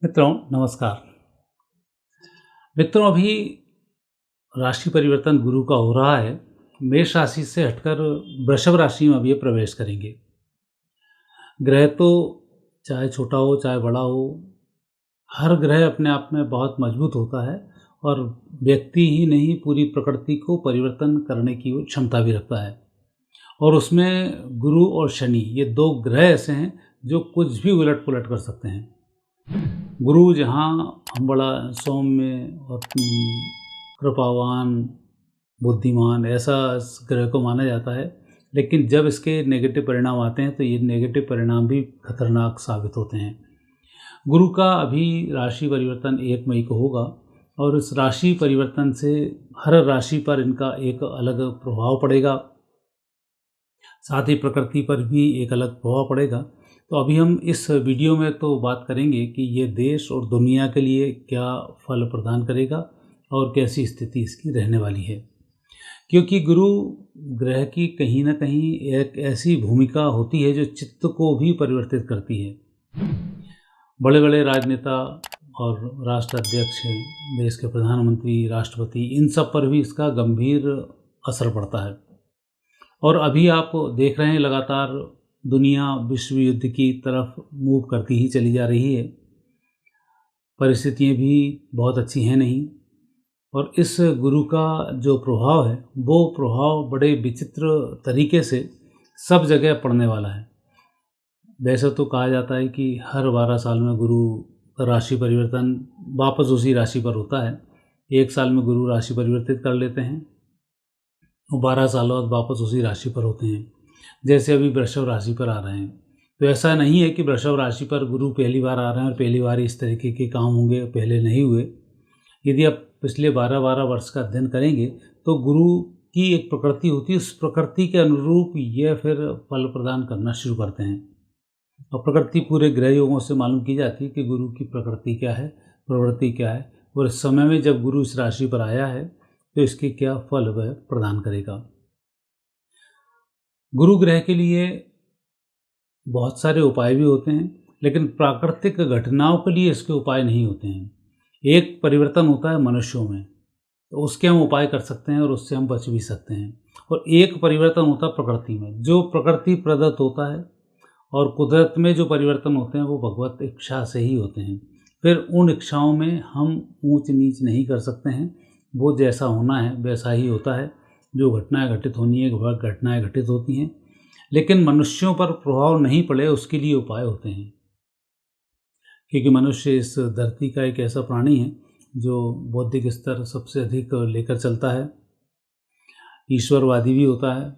मित्रों नमस्कार। मित्रों अभी राशि परिवर्तन गुरु का हो रहा है। मेष राशि से हटकर वृषभ राशि में अब ये प्रवेश करेंगे। ग्रह तो चाहे छोटा हो चाहे बड़ा हो, हर ग्रह अपने आप में बहुत मजबूत होता है और व्यक्ति ही नहीं पूरी प्रकृति को परिवर्तन करने की वो क्षमता भी रखता है। और उसमें गुरु और शनि ये दो ग्रह ऐसे हैं जो कुछ भी उलट पुलट कर सकते हैं। गुरु जहाँ हम बड़ा सौम्य और कृपावान, बुद्धिमान ऐसा इस ग्रह को माना जाता है, लेकिन जब इसके नेगेटिव परिणाम आते हैं तो ये नेगेटिव परिणाम भी खतरनाक साबित होते हैं। गुरु का अभी राशि परिवर्तन 1 मई को होगा और इस राशि परिवर्तन से हर राशि पर इनका एक अलग प्रभाव पड़ेगा, साथ ही प्रकृति पर भी एक अलग प्रभाव पड़ेगा। तो अभी हम इस वीडियो में तो बात करेंगे कि ये देश और दुनिया के लिए क्या फल प्रदान करेगा और कैसी स्थिति इसकी रहने वाली है। क्योंकि गुरु ग्रह की कहीं ना कहीं एक ऐसी भूमिका होती है जो चित्त को भी परिवर्तित करती है। बड़े बड़े राजनेता और राष्ट्र अध्यक्ष, देश के प्रधानमंत्री, राष्ट्रपति, इन सब पर भी इसका गंभीर असर पड़ता है। और अभी आप देख रहे हैं लगातार दुनिया विश्व युद्ध की तरफ मूव करती ही चली जा रही है। परिस्थितियाँ भी बहुत अच्छी हैं नहीं, और इस गुरु का जो प्रभाव है वो प्रभाव बड़े विचित्र तरीके से सब जगह पड़ने वाला है। वैसे तो कहा जाता है कि हर 12 साल में गुरु का राशि परिवर्तन वापस उसी राशि पर होता है। 1 साल में गुरु राशि परिवर्तित कर लेते हैं और 12 साल बाद वापस उसी राशि पर होते हैं। जैसे अभी वृषभ राशि पर आ रहे हैं, तो ऐसा नहीं है कि वृषभ राशि पर गुरु पहली बार आ रहे हैं और पहली बार इस तरीके के काम होंगे, पहले नहीं हुए। यदि आप पिछले 12-12 वर्ष का अध्ययन करेंगे तो गुरु की एक प्रकृति होती है, उस प्रकृति के अनुरूप यह फिर फल प्रदान करना शुरू करते हैं। और प्रकृति पूरे ग्रह योगों से मालूम की जाती है कि गुरु की प्रकृति क्या है, प्रवृत्ति क्या है, और इस समय में जब गुरु इस राशि पर आया है तो इसके क्या फल वह प्रदान करेगा। गुरु ग्रह के लिए बहुत सारे उपाय भी होते हैं, लेकिन प्राकृतिक घटनाओं के लिए इसके उपाय नहीं होते हैं। एक परिवर्तन होता है मनुष्यों में, तो उसके हम उपाय कर सकते हैं और उससे हम बच भी सकते हैं। और एक परिवर्तन होता है प्रकृति में, जो प्रकृति प्रदत्त होता है, और कुदरत में जो परिवर्तन होते हैं वो भगवत इच्छा से ही होते हैं। फिर उन इच्छाओं में हम ऊंच नीच नहीं कर सकते हैं, वो जैसा होना है वैसा ही होता है। जो घटनाएं घटित होनी है वह घटनाएं घटित होती हैं, लेकिन मनुष्यों पर प्रभाव नहीं पड़े उसके लिए उपाय होते हैं। क्योंकि मनुष्य इस धरती का एक ऐसा प्राणी है जो बौद्धिक स्तर सबसे अधिक लेकर चलता है, ईश्वरवादी भी होता है,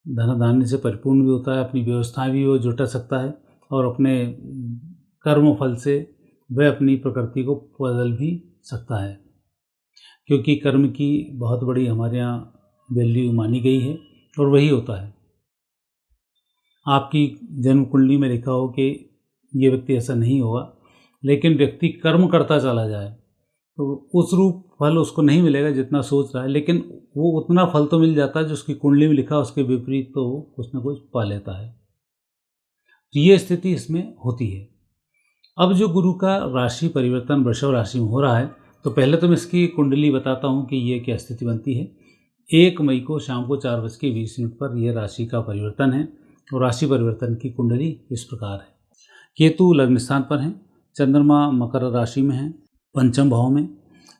धन धान्य से परिपूर्ण भी होता है, अपनी व्यवस्थाएं भी वो जुटा सकता है, और अपने कर्म फल से वह अपनी प्रकृति को बदल भी सकता है। क्योंकि कर्म की बहुत बड़ी हमारे यहाँ वैल्यू मानी गई है और वही होता है। आपकी जन्म कुंडली में लिखा हो कि ये व्यक्ति ऐसा नहीं होगा, लेकिन व्यक्ति कर्म करता चला जाए तो उस रूप फल उसको नहीं मिलेगा जितना सोच रहा है, लेकिन वो उतना फल तो मिल जाता है जो उसकी कुंडली में लिखा, उसके विपरीत तो वो कुछ ना कुछ पा लेता है। तो ये स्थिति इसमें होती है। अब जो गुरु का राशि परिवर्तन वृषभ राशि में हो रहा है, तो पहले तो मैं इसकी कुंडली बताता हूँ कि ये क्या स्थिति बनती है। 1 मई को शाम को 4:20 पर यह राशि का परिवर्तन है, और राशि परिवर्तन की कुंडली इस प्रकार है। केतु लग्न स्थान पर हैं, चंद्रमा मकर राशि में है, पंचम भाव में,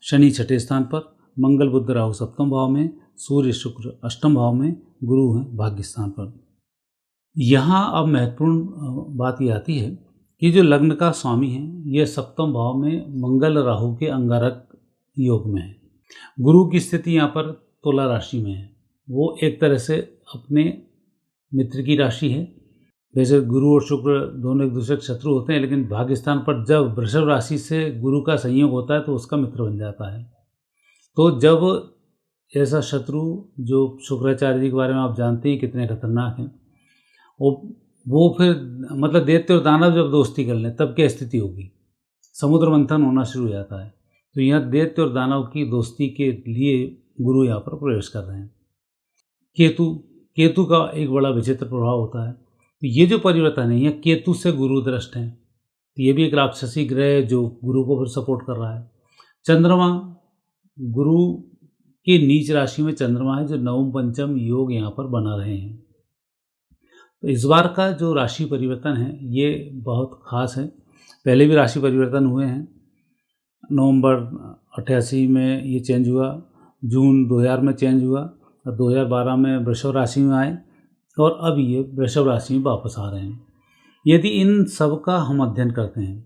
शनि छठे स्थान पर, मंगल बुध राहु सप्तम भाव में, सूर्य शुक्र अष्टम भाव में, गुरु हैं भाग्य स्थान पर। यहाँ अब महत्वपूर्ण बात ये आती है कि जो लग्न का स्वामी है यह सप्तम भाव में मंगल राहु के अंगारक योग में है। गुरु की स्थिति यहाँ पर तुला राशि में है, वो एक तरह से अपने मित्र की राशि है। वैसे गुरु और शुक्र दोनों एक दूसरे के शत्रु होते हैं, लेकिन भाग्य स्थान पर जब वृषभ राशि से गुरु का संयोग होता है तो उसका मित्र बन जाता है। तो जब ऐसा शत्रु, जो शुक्राचार्य जी के बारे में आप जानते हैं कितने खतरनाक हैं, वो फिर मतलब दैत्य और दानव जब दोस्ती कर लें तब क्या स्थिति होगी, समुद्र मंथन होना शुरू हो जाता है। तो यहाँ दैत्य और दानव की दोस्ती के लिए गुरु यहाँ पर प्रवेश कर रहे हैं। केतु का एक बड़ा विचित्र प्रभाव होता है। तो ये जो परिवर्तन है, यह केतु से गुरु दृष्ट हैं, तो ये भी एक राक्षसी ग्रह है जो गुरु को फिर सपोर्ट कर रहा है। चंद्रमा, गुरु की नीच राशि में चंद्रमा है जो नवम पंचम योग यहाँ पर बना रहे हैं। तो इस बार का जो राशि परिवर्तन है ये बहुत ख़ास है। पहले भी राशि परिवर्तन हुए हैं। नवंबर 88 में ये चेंज हुआ, जून 2000 में चेंज हुआ और 2012 में वृषभ राशि में आए और अब ये वृषभ राशि में वापस आ रहे हैं। यदि इन सब का हम अध्ययन करते हैं,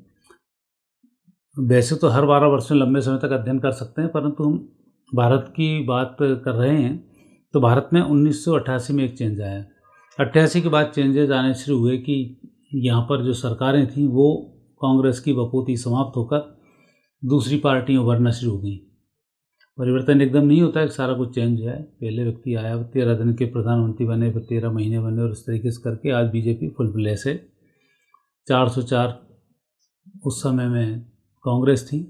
वैसे तो हर 12 वर्ष में लंबे समय तक अध्ययन कर सकते हैं, परंतु हम भारत की बात कर रहे हैं तो भारत में 1988 में एक चेंज आया। 88 के बाद चेंजेस आने शुरू हुए कि यहाँ पर जो सरकारें थीं वो कांग्रेस की बकौती समाप्त होकर दूसरी पार्टियाँ उभरना शुरू हो गई। परिवर्तन एकदम नहीं होता है, सारा कुछ चेंज है। पहले व्यक्ति आया, 13 दिन के प्रधानमंत्री बने, फिर 13 महीने बने और इस तरीके से करके आज बीजेपी फुल प्लेस है। 404 उस समय में कांग्रेस थी,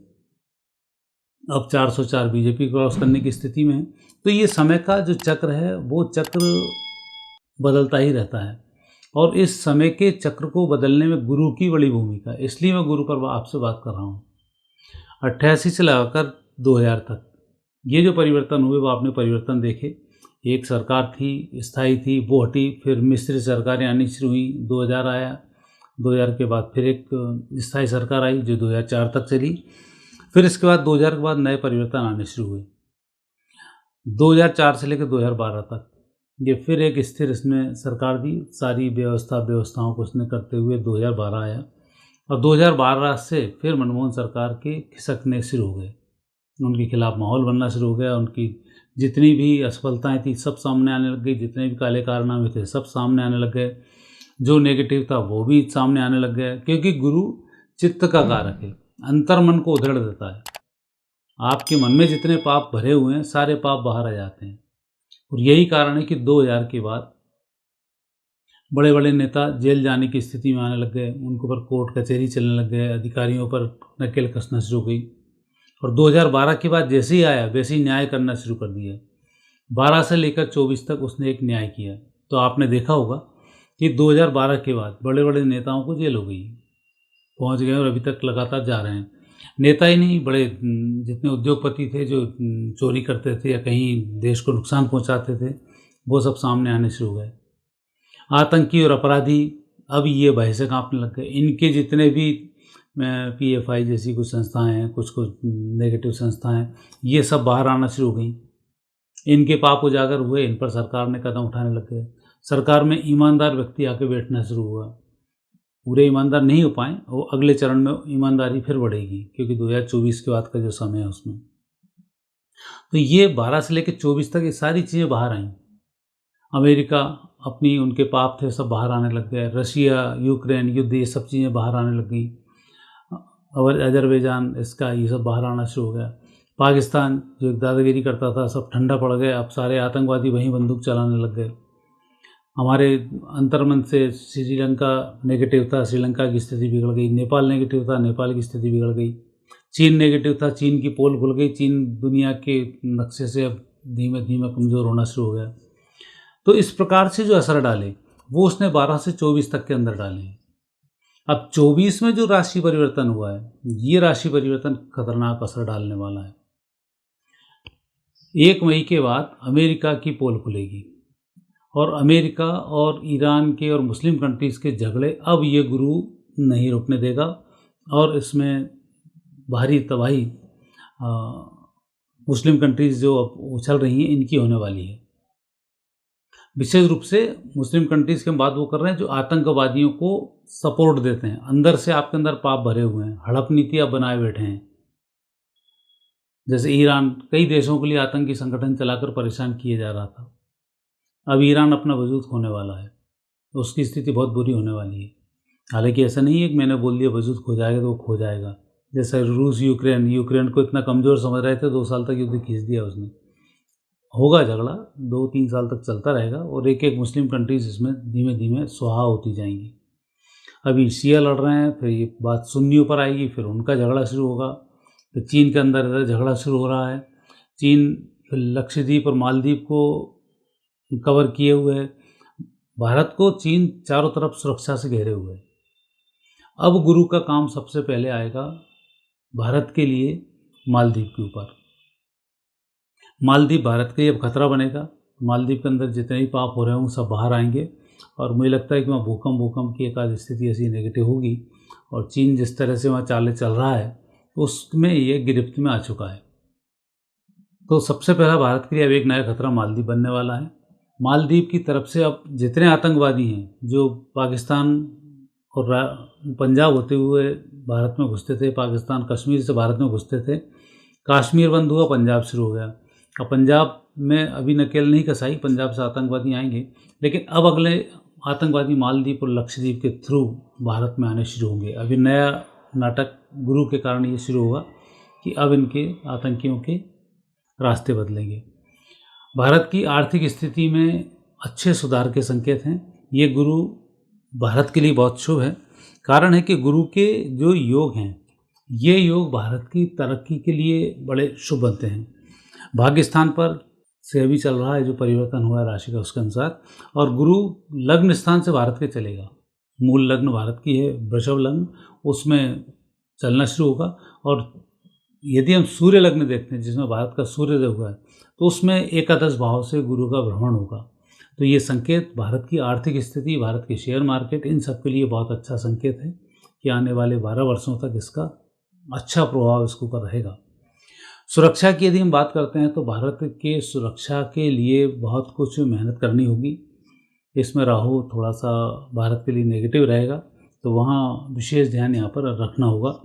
अब 404 बीजेपी क्रॉस करने की स्थिति में है। तो ये समय का जो चक्र है वो चक्र बदलता ही रहता है और इस समय के चक्र को बदलने में गुरु की बड़ी भूमिका है। इसलिए मैं गुरु पर आपसे बात कर रहा हूँ। 88 से लगाकर 2000 तक ये जो परिवर्तन हुए वो आपने परिवर्तन देखे। एक सरकार थी, स्थायी थी, वो हटी, फिर मिश्रित सरकारें आनी शुरू हुई, 2000 आया, 2000 के बाद फिर एक स्थायी सरकार आई जो 2004 तक चली। फिर इसके बाद 2000 के बाद नए परिवर्तन आने शुरू हुए। 2004 से लेकर 2012 तक ये फिर एक स्थिर इसने सरकार दी, सारी व्यवस्थाओं को उसने करते हुए 2012 आया और 2012 से फिर मनमोहन सरकार के खिसकने शुरू हो गए। उनके खिलाफ माहौल बनना शुरू हो गया, उनकी जितनी भी असफलताएं थी सब सामने आने लग गई, जितने भी काले कारनामे थे सब सामने आने लग गए, जो नेगेटिव था वो भी सामने आने लग गया। क्योंकि गुरु चित्त का कारक है, अंतर्मन को उधेड़ देता है। आपके मन में जितने पाप भरे हुए हैं सारे पाप बाहर आ जाते हैं और यही कारण है कि 2000 के बाद बड़े बड़े नेता जेल जाने की स्थिति में आने लग गए, उनके ऊपर कोर्ट कचहरी चलने लग गए, अधिकारियों पर नकेल कसना शुरू हो गई। और 2012 के बाद जैसे ही आया वैसे ही न्याय करना शुरू कर दिया। 12 से लेकर 24 तक उसने एक न्याय किया। तो आपने देखा होगा कि 2012 के बाद बड़े बड़े नेताओं को जेल हो गई, पहुंच गए और अभी तक लगातार जा रहे हैं। नेता ही नहीं, बड़े जितने उद्योगपति थे जो चोरी करते थे या कहीं देश को नुकसान पहुंचाते थे वो सब सामने आने शुरू हो गए। आतंकी और अपराधी अब ये भय से कांपने लग गए। इनके जितने भी PFI जैसी कुछ संस्थाएं हैं, कुछ नेगेटिव संस्थाएं, ये सब बाहर आना शुरू हो गई। इनके पाप उजागर हुए, इन पर सरकार ने कदम उठाने लग गए। सरकार में ईमानदार व्यक्ति आके बैठना शुरू हुआ। पूरे ईमानदार नहीं हो पाए, वो अगले चरण में ईमानदारी फिर बढ़ेगी क्योंकि 2024 के बाद का जो समय है उसमें। तो ये 12 से लेकर 24 तक ये सारी चीज़ें बाहर आईं। अमेरिका अपनी उनके पाप थे सब बाहर आने लग गए। रशिया यूक्रेन युद्ध ये सब चीज़ें बाहर आने लग गई। और अजरबैजान इसका ये सब बाहर आना शुरू हो गया। पाकिस्तान जो एक दादागिरी करता था सब ठंडा पड़ गया, अब सारे आतंकवादी वहीं बंदूक चलाने लग गए। हमारे अंतर्मन से श्रीलंका नेगेटिव था, श्रीलंका की स्थिति बिगड़ गई। नेपाल नेगेटिव था, नेपाल की स्थिति बिगड़ गई। चीन नेगेटिव था, चीन की पोल खुल गई। चीन दुनिया के नक्शे से अब धीमे धीमे कमज़ोर होना शुरू हो गया। तो इस प्रकार से जो असर डाले वो उसने 12 से 24 तक के अंदर डाले। अब 24 में जो राशि परिवर्तन हुआ है ये राशि परिवर्तन खतरनाक असर डालने वाला है। 1 मई के बाद अमेरिका की पोल खुलेगी और अमेरिका और ईरान के और मुस्लिम कंट्रीज़ के झगड़े अब ये गुरु नहीं रुकने देगा और इसमें भारी तबाही मुस्लिम कंट्रीज़ जो अब उछल रही हैं इनकी होने वाली है। विशेष रूप से मुस्लिम कंट्रीज़ की हम बात वो कर रहे हैं जो आतंकवादियों को सपोर्ट देते हैं, अंदर से आपके अंदर पाप भरे हुए हैं, हड़प नीति आप बनाए बैठे हैं। जैसे ईरान कई देशों के लिए आतंकी संगठन चलाकर परेशान किए जा रहा था, अब ईरान अपना वजूद खोने वाला है, तो उसकी स्थिति बहुत बुरी होने वाली है। हालांकि ऐसा नहीं है कि मैंने बोल दिया वजूद खो जाएगा तो वो खो जाएगा। जैसे रूस यूक्रेन को इतना कमज़ोर समझ रहे थे, 2 साल तक युद्ध खींच दिया उसने। होगा झगड़ा, 2-3 साल तक चलता रहेगा और एक एक मुस्लिम कंट्रीज़ इसमें धीमे धीमे स्वाहा होती जाएंगी। अभी शिया लड़ रहे हैं, फिर ये बात सुन्नियों पर आएगी, फिर उनका झगड़ा शुरू होगा। तो चीन के अंदर इधर झगड़ा शुरू हो रहा है। चीन फिर लक्षद्वीप और मालदीव को कवर किए हुए है। भारत को चीन चारों तरफ सुरक्षा से घेरे हुए है अब गुरु का काम सबसे पहले आएगा भारत के लिए मालदीव के ऊपर। मालदीव भारत के लिए अब खतरा बनेगा। मालदीव के अंदर जितने भी पाप हो रहे होंगे सब बाहर आएंगे और मुझे लगता है कि वहाँ भूकंप की एक आध स्थिति ऐसी नेगेटिव होगी और चीन जिस तरह से वहाँ चालें चल रहा है उसमें ये गिरफ्त में आ चुका है। तो सबसे पहला भारत के लिए अब एक नया खतरा मालदीव बनने वाला है। मालदीव की तरफ से अब जितने आतंकवादी हैं जो पाकिस्तान और पंजाब होते हुए भारत में घुसते थे, पाकिस्तान कश्मीर से भारत में घुसते थे, कश्मीर बंद हुआ, पंजाब शुरू हो गया। अब पंजाब में अभी नकेल नहीं कसाई, पंजाब से आतंकवादी आएंगे, लेकिन अब अगले आतंकवादी मालदीव और लक्षद्वीप के थ्रू भारत में आने शुरू होंगे। अभी नया नाटक गुरु के कारण ये शुरू होगा कि अब इनके आतंकियों के रास्ते बदलेंगे। भारत की आर्थिक स्थिति में अच्छे सुधार के संकेत हैं। ये गुरु भारत के लिए बहुत शुभ है। कारण है कि गुरु के जो योग हैं ये योग भारत की तरक्की के लिए बड़े शुभ बनते हैं। भाग्य स्थान पर से अभी चल रहा है जो परिवर्तन हुआ है राशि का उसके अनुसार, और गुरु लग्न स्थान से भारत के चलेगा। मूल लग्न भारत की है वृषभ लग्न, उसमें चलना शुरू होगा। और यदि हम सूर्य लग्न देखते हैं जिसमें भारत का सूर्योदय हुआ है तो उसमें एकादश भाव से गुरु का भ्रमण होगा। तो ये संकेत भारत की आर्थिक स्थिति, भारत के शेयर मार्केट, इन सब के लिए बहुत अच्छा संकेत है कि आने वाले 12 वर्षों तक इसका अच्छा प्रभाव इसके ऊपर रहेगा। सुरक्षा की यदि हम बात करते हैं तो भारत के सुरक्षा के लिए बहुत कुछ मेहनत करनी होगी। इसमें राहु थोड़ा सा भारत के लिए नेगेटिव रहेगा, तो वहाँ विशेष ध्यान यहाँ पर रखना होगा।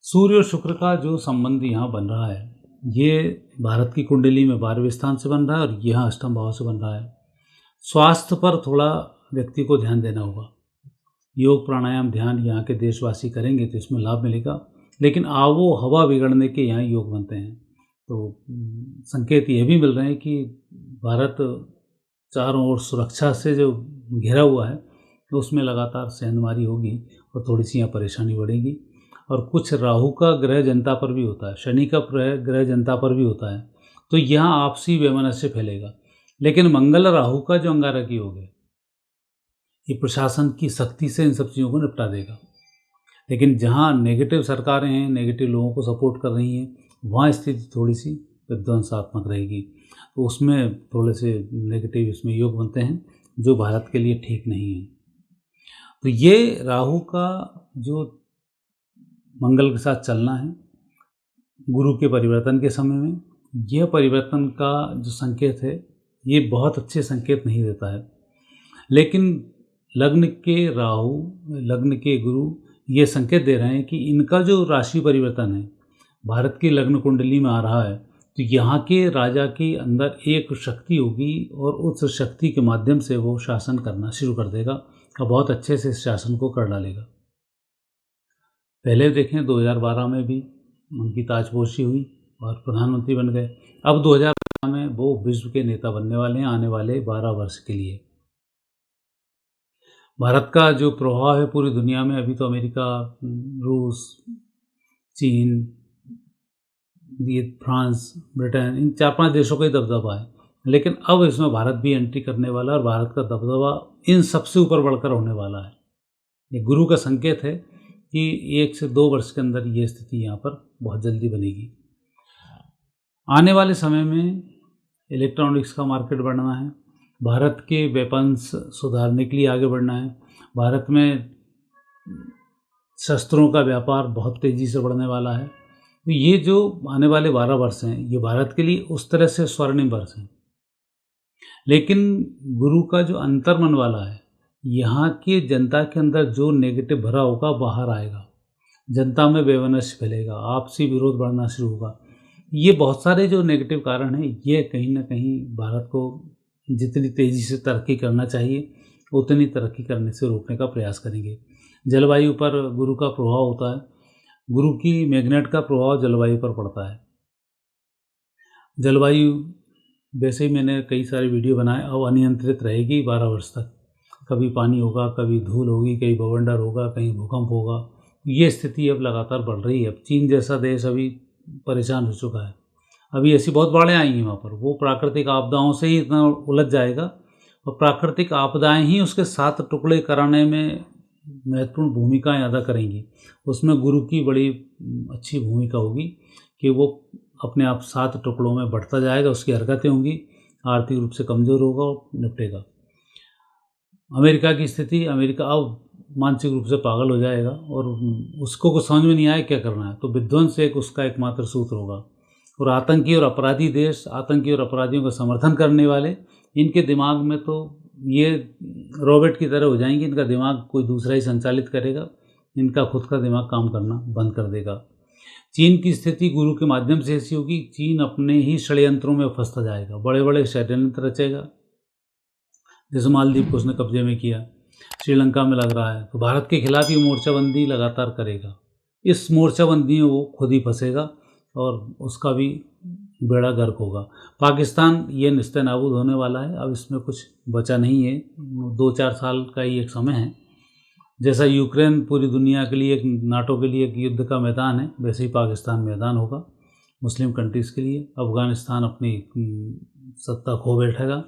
सूर्य और शुक्र का जो संबंध यहाँ बन रहा है ये भारत की कुंडली में 12वें स्थान से बन रहा है और यहाँ अष्टम भाव से बन रहा है। स्वास्थ्य पर थोड़ा व्यक्ति को ध्यान देना होगा। योग प्राणायाम ध्यान यहाँ के देशवासी करेंगे तो इसमें लाभ मिलेगा, लेकिन आवो हवा बिगड़ने के यहाँ योग बनते हैं। तो संकेत ये भी मिल रहे हैं कि भारत चारों ओर सुरक्षा से जो घिरा हुआ है तो उसमें लगातार सेंधमारी होगी और थोड़ी सी यहाँ परेशानी बढ़ेगी। और कुछ राहु का ग्रह जनता पर भी होता है, शनि का ग्रह जनता पर भी होता है, तो यहाँ आपसी वैमनस्य फैलेगा। लेकिन मंगल राहु का जो अंगारक योग है ये प्रशासन की सख्ती से इन सब चीज़ों को निपटा देगा। लेकिन जहाँ नेगेटिव सरकारें हैं, नेगेटिव लोगों को सपोर्ट कर रही हैं, वहाँ स्थिति थोड़ी सी विध्वंसात्मक रहेगी। तो उसमें थोड़े से नेगेटिव इसमें योग बनते हैं जो भारत के लिए ठीक नहीं है। तो ये राहु का जो मंगल के साथ चलना है गुरु के परिवर्तन के समय में, यह परिवर्तन का जो संकेत है ये बहुत अच्छे संकेत नहीं देता है। लेकिन लग्न के राहु, लग्न के गुरु ये संकेत दे रहे हैं कि इनका जो राशि परिवर्तन है भारत की लग्न कुंडली में आ रहा है, तो यहाँ के राजा के अंदर एक शक्ति होगी और उस शक्ति के माध्यम से वो शासन करना शुरू कर देगा और बहुत अच्छे से इस शासन को कर डालेगा। पहले देखें 2012 में भी उनकी ताजपोशी हुई और प्रधानमंत्री बन गए। अब 2012 में वो विश्व के नेता बनने वाले हैं आने वाले 12 वर्ष के लिए। भारत का जो प्रभाव है पूरी दुनिया में, अभी तो अमेरिका, रूस, चीन, ये फ्रांस, ब्रिटेन, इन 4-5 देशों का ही दबदबा है, लेकिन अब इसमें भारत भी एंट्री करने वाला है और भारत का दबदबा इन सबसे ऊपर बढ़कर होने वाला है। ये गुरु का संकेत है कि 1 से 2 वर्ष के अंदर ये स्थिति यहाँ पर बहुत जल्दी बनेगी। आने वाले समय में इलेक्ट्रॉनिक्स का मार्केट बढ़ना है, भारत के वेपन्स सुधारने के लिए आगे बढ़ना है, भारत में शस्त्रों का व्यापार बहुत तेज़ी से बढ़ने वाला है। तो ये जो आने वाले 12 वर्ष हैं ये भारत के लिए उस तरह से स्वर्णिम वर्ष हैं। लेकिन गुरु का जो अंतर्मन वाला है, यहाँ की जनता के अंदर जो नेगेटिव भरा होगा बाहर आएगा, जनता में वैमनस्य फैलेगा, आपसी विरोध बढ़ना शुरू होगा। ये बहुत सारे जो नेगेटिव कारण हैं ये कहीं ना कहीं भारत को जितनी तेज़ी से तरक्की करना चाहिए उतनी तरक्की करने से रोकने का प्रयास करेंगे। जलवायु पर गुरु का प्रभाव होता है, गुरु की मैग्नेट का प्रभाव जलवायु पर पड़ता है। जलवायु वैसे ही मैंने कई सारे वीडियो बनाए, अब अनियंत्रित रहेगी 12 वर्ष तक। कभी पानी होगा, कभी धूल होगी, कहीं बवंडर होगा, कहीं भूकंप होगा। ये स्थिति अब लगातार बढ़ रही है। अब चीन जैसा देश अभी परेशान हो चुका है, अभी ऐसी बहुत बाढ़ें आई हैं वहाँ पर, वो प्राकृतिक आपदाओं से ही इतना उलझ जाएगा और प्राकृतिक आपदाएं ही उसके 7 टुकड़े कराने में महत्वपूर्ण भूमिकाएं अदा करेंगी। उसमें गुरु की बड़ी अच्छी भूमिका होगी कि वो अपने आप 7 टुकड़ों में बढ़ता जाएगा, उसकी हरकतें होंगी, आर्थिक रूप से कमज़ोर होगा और निपटेगा। अमेरिका की स्थिति, अमेरिका अब मानसिक रूप से पागल हो जाएगा और उसको कुछ समझ में नहीं आए क्या करना है, तो विध्वंस एक उसका एकमात्र सूत्र होगा। और आतंकी और अपराधी देश, आतंकी और अपराधियों का समर्थन करने वाले, इनके दिमाग में तो ये रोबोट की तरह हो जाएंगे, इनका दिमाग कोई दूसरा ही संचालित करेगा, इनका खुद का दिमाग काम करना बंद कर देगा। चीन की स्थिति गुरु के माध्यम से ऐसी होगी, चीन अपने ही षड्यंत्रों में फंसता जाएगा, बड़े बड़े षड्यंत्र रचेगा। जैसे मालदीव को उसने कब्जे में किया, श्रीलंका में लग रहा है, तो भारत के खिलाफ ही मोर्चाबंदी लगातार करेगा। इस मोर्चाबंदी में वो खुद ही फंसेगा और उसका भी बेड़ा गर्क होगा। पाकिस्तान ये निस्ते नाबूद होने वाला है, अब इसमें कुछ बचा नहीं है, 2-4 साल का ही एक समय है। जैसा यूक्रेन पूरी दुनिया के लिए, एक नाटो के लिए एक युद्ध का मैदान है, वैसे ही पाकिस्तान मैदान होगा मुस्लिम कंट्रीज़ के लिए। अफ़गानिस्तान अपनी सत्ता खो बैठेगा।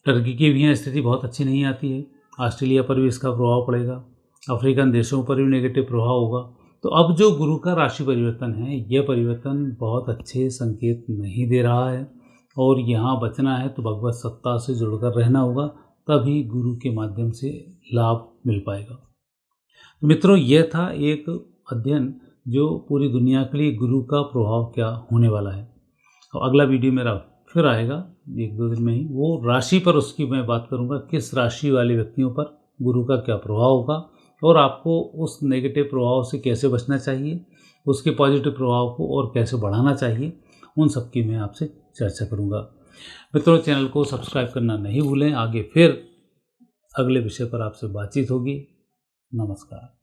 टर्की की भी यहाँ स्थिति बहुत अच्छी नहीं आती है, ऑस्ट्रेलिया पर भी इसका प्रभाव पड़ेगा, अफ्रीकन देशों पर भी नेगेटिव प्रभाव होगा। तो अब जो गुरु का राशि परिवर्तन है, यह परिवर्तन बहुत अच्छे संकेत नहीं दे रहा है और यहाँ बचना है तो भगवत सत्ता से जुड़कर रहना होगा, तभी गुरु के माध्यम से लाभ मिल पाएगा। तो मित्रों, यह था एक अध्ययन जो पूरी दुनिया के लिए गुरु का प्रभाव क्या होने वाला है। और अगला वीडियो मेरा फिर आएगा 1-2 दिन में ही, वो राशि पर उसकी मैं बात करूँगा, किस राशि वाले व्यक्तियों पर गुरु का क्या प्रभाव होगा और आपको उस नेगेटिव प्रभाव से कैसे बचना चाहिए, उसके पॉजिटिव प्रभाव को और कैसे बढ़ाना चाहिए, उन सब की मैं आपसे चर्चा करूँगा। मित्रों, चैनल को सब्सक्राइब करना नहीं भूलें। आगे फिर अगले विषय पर आपसे बातचीत होगी। नमस्कार।